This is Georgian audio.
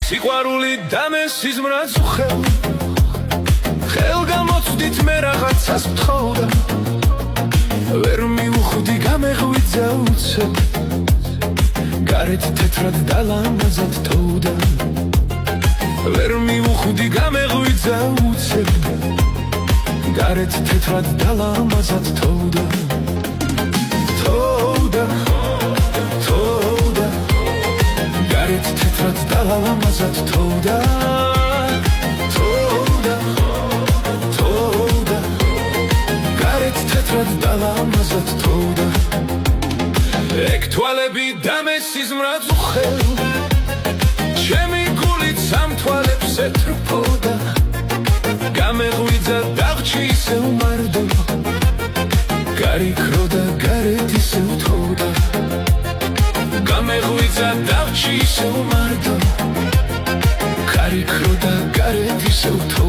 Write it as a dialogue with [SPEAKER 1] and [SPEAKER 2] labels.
[SPEAKER 1] სიყვარული და მე სიზმრაც უხელ ხელგამოცდით მე რაღაცას ვთხოვდა ვერ მივხვდი გამეღვიძა უცებ გარეთ თეთრად და ლამაზად თოვდა ვერ მივხვდი გამეღვიძა უცებ გარეთ თეთრად და ლამაზად თოვდა გარეთ თეთრად და ლამაზად თოვდა გარეთ თეთრად და ლამაზად თოვდა ეგ თვალები და მე სიზმრაც უხელ ჩემი გულით სამ თვალებს ეთრფოდა გამეღვიძა დაღჩი ისევ მარდო გარიქრო და გარეთ ისევ თოვდა გამეღვიძა დაღჩი ისევ მარდო გარიქრო და გარეთ ისევ თოვდა